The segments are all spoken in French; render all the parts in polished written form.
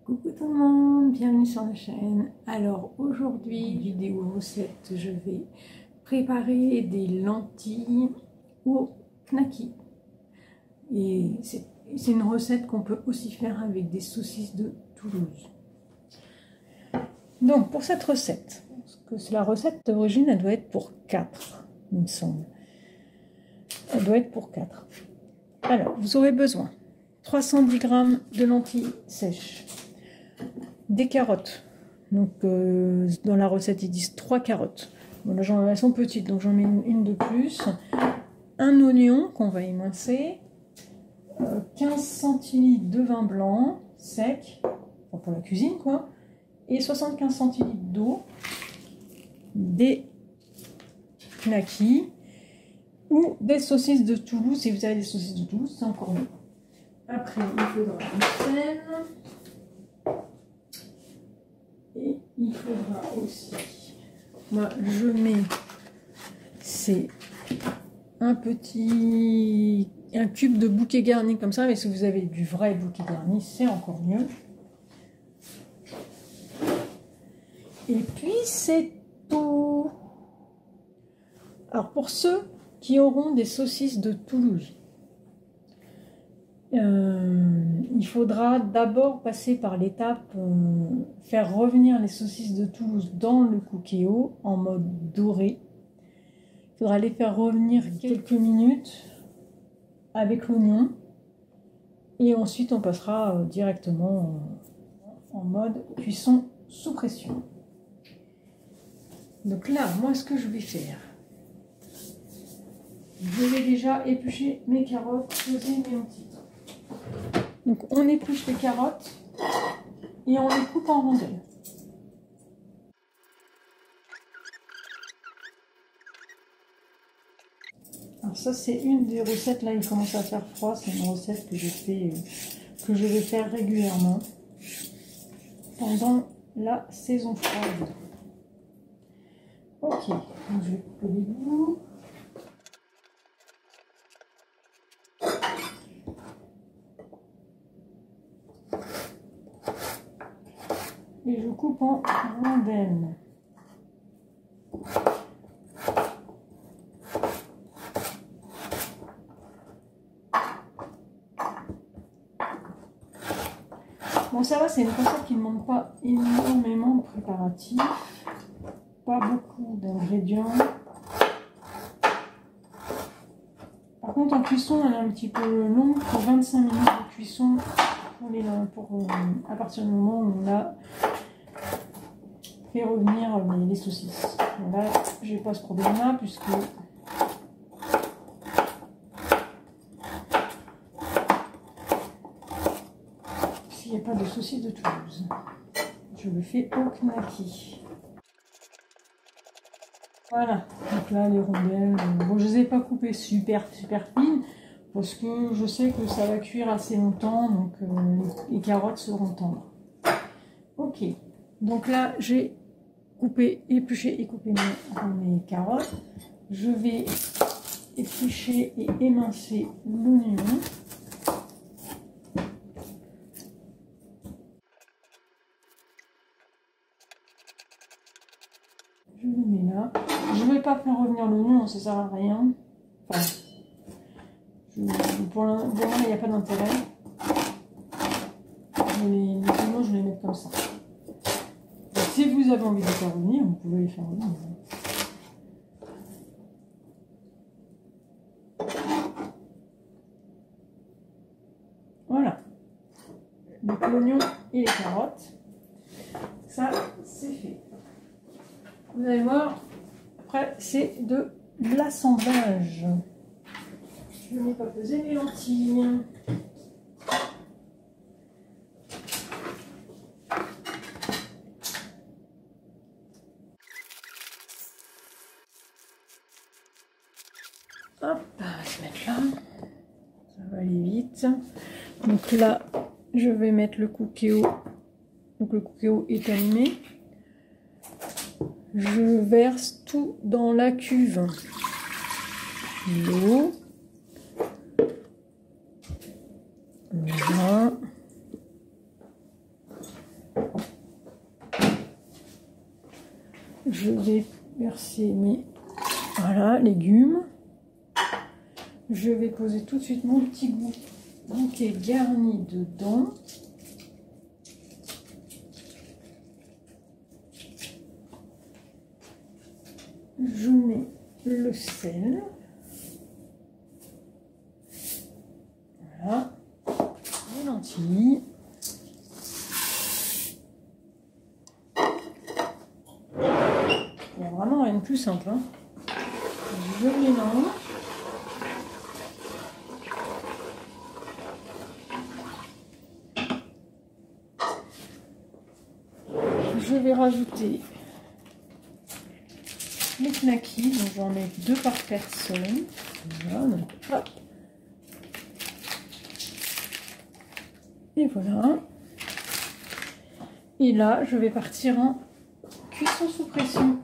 Coucou tout le monde, bienvenue sur la chaîne. Alors aujourd'hui, vidéo recette, je vais préparer des lentilles au knacky. Et c'est une recette qu'on peut aussi faire avec des saucisses de Toulouse. Donc pour cette recette, parce que la recette d'origine, elle doit être pour 4, il me semble. Elle doit être pour 4. Alors, vous aurez besoin 310 g de lentilles sèches, des carottes. Donc dans la recette ils disent 3 carottes. Bon, là, elles sont petites donc j'en mets une de plus. Un oignon qu'on va émincer, 15 centilitres de vin blanc sec, enfin pour la cuisine quoi, et 75 centilitres d'eau, des knackis ou des saucisses de Toulouse. Si vous avez des saucisses de Toulouse, c'est encore mieux. Après, il faudra du sel. Et il faudra aussi, moi je mets, c'est un cube de bouquet garni comme ça, mais si vous avez du vrai bouquet garni, c'est encore mieux. Et puis c'est tout. Alors pour ceux qui auront des saucisses de Toulouse, il faudra d'abord passer par l'étape faire revenir les saucisses de Toulouse dans le cookéo en mode doré. Il faudra les faire revenir quelques minutes avec l'oignon et ensuite on passera directement en mode cuisson sous pression. Donc là, moi ce que je vais faire, je vais déjà éplucher mes carottes, poser mes lentilles. Donc on épluche les carottes et on les coupe en rondelles. Alors ça c'est une des recettes, là il commence à faire froid, c'est une recette que je vais faire régulièrement pendant la saison froide. Ok, donc je vais couper les bouts. Et je coupe en rondelles. Bon, ça va, c'est une recette qui ne demande pas énormément de préparatifs, pas beaucoup d'ingrédients. Par contre, en cuisson, elle est un petit peu longue, pour 25 minutes de cuisson, à partir du moment où on a fait revenir les saucisses. Et là, j'ai pas ce problème-là, puisque s'il n'y a pas de saucisses de Toulouse, je le fais au knacky. Voilà, donc là les rondelles, bon, je les ai pas coupées super fines, parce que je sais que ça va cuire assez longtemps, donc les carottes seront tendres. Ok, donc là j'ai coupé, épluché et coupé mes carottes. Je vais éplucher et émincer l'oignon. Je le mets là. Je ne vais pas faire revenir l'oignon, ça sert à rien. Enfin, pour l'instant, il n'y a pas d'intérêt. Les oignons, je vais les mettre comme ça. Donc, si vous avez envie de les faire revenir, vous pouvez les faire revenir. Voilà. Donc l'oignon et les carottes. Ça, c'est fait. Vous allez voir, après, c'est de l'assemblage. Je n'ai pas pesé mes lentilles. Hop, on va se mettre là. Ça va aller vite. Donc là, je vais mettre le cookéo. Donc le cookéo est allumé. Je verse tout dans la cuve. L'eau. Le vin. je vais verser mes voilà, légumes. Je vais poser tout de suite mon petit bouquet garni dedans. Je mets le sel. Voilà. Les lentilles. Il n'y a vraiment rien de plus simple. Hein. Je mélange. Je vais rajouter les knackis, donc j'en mets 2 par personne. Voilà, donc, hop. Et voilà. Et là, je vais partir en cuisson sous pression.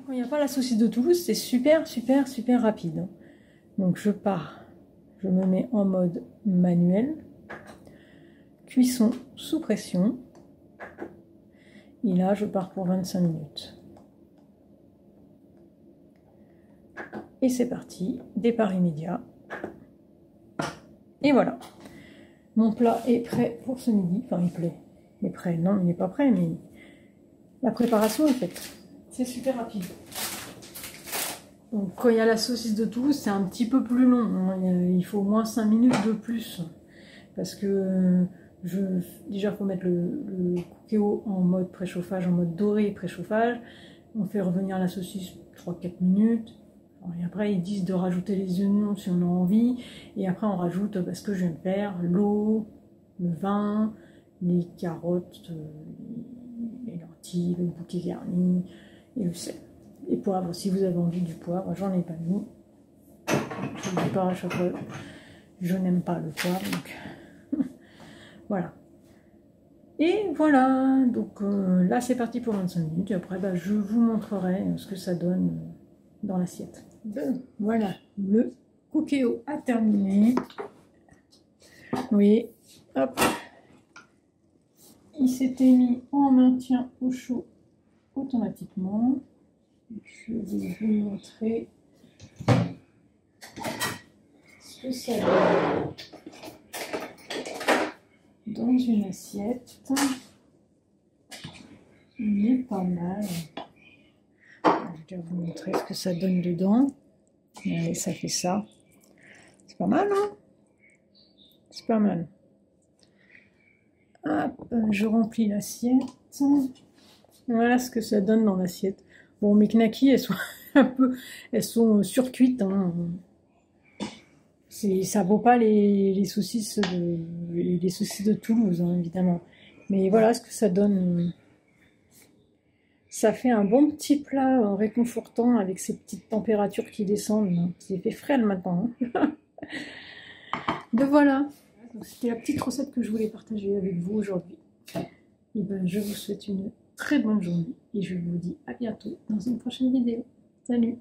Quand il n'y a pas la saucisse de Toulouse, c'est super rapide. Donc je pars, je me mets en mode manuel, cuisson sous pression. Et là, je pars pour 25 minutes. Et c'est parti, départ immédiat. Et voilà. Mon plat est prêt pour ce midi. Enfin, il est prêt. Non, il n'est pas prêt, mais la préparation est faite. C'est super rapide. Donc, quand il y a la saucisse de Toulouse, c'est un petit peu plus long. Hein. Il faut au moins 5 minutes de plus. Parce que déjà, il faut mettre le cookéo en mode préchauffage, en mode doré préchauffage. On fait revenir la saucisse 3-4 minutes. Et après, ils disent de rajouter les oignons si on a envie. Et après, on rajoute ce que je viens de faire, l'eau, le vin, les carottes, les lentilles, le bouquet garni et le sel. Et poivre, si vous avez envie du poivre, j'en ai pas mis. Je ne le dis pas à chaque fois, je n'aime pas le poivre. Donc voilà. Et voilà, donc là c'est parti pour 25 minutes. Et après, bah, je vous montrerai ce que ça donne dans l'assiette. Voilà, le cookéo a terminé. Oui, hop. Il s'était mis en maintien au chaud automatiquement. Je vais vous montrer ce que ça donne dans une assiette. Il est pas mal. Je vais vous montrer ce que ça donne dedans. Et ça fait ça. C'est pas mal, hein? C'est pas mal. Hop, je remplis l'assiette. Voilà ce que ça donne dans l'assiette. Bon, mes knackis, elles sont surcuites. Hein. Ça vaut pas les saucisses de Toulouse, hein, évidemment. Mais voilà ce que ça donne. Ça fait un bon petit plat réconfortant avec ces petites températures qui descendent. Il fait frais le matin. Hein. Donc voilà. C'était la petite recette que je voulais partager avec vous aujourd'hui. Et ben, je vous souhaite une très bonne journée et je vous dis à bientôt dans une prochaine vidéo. Salut!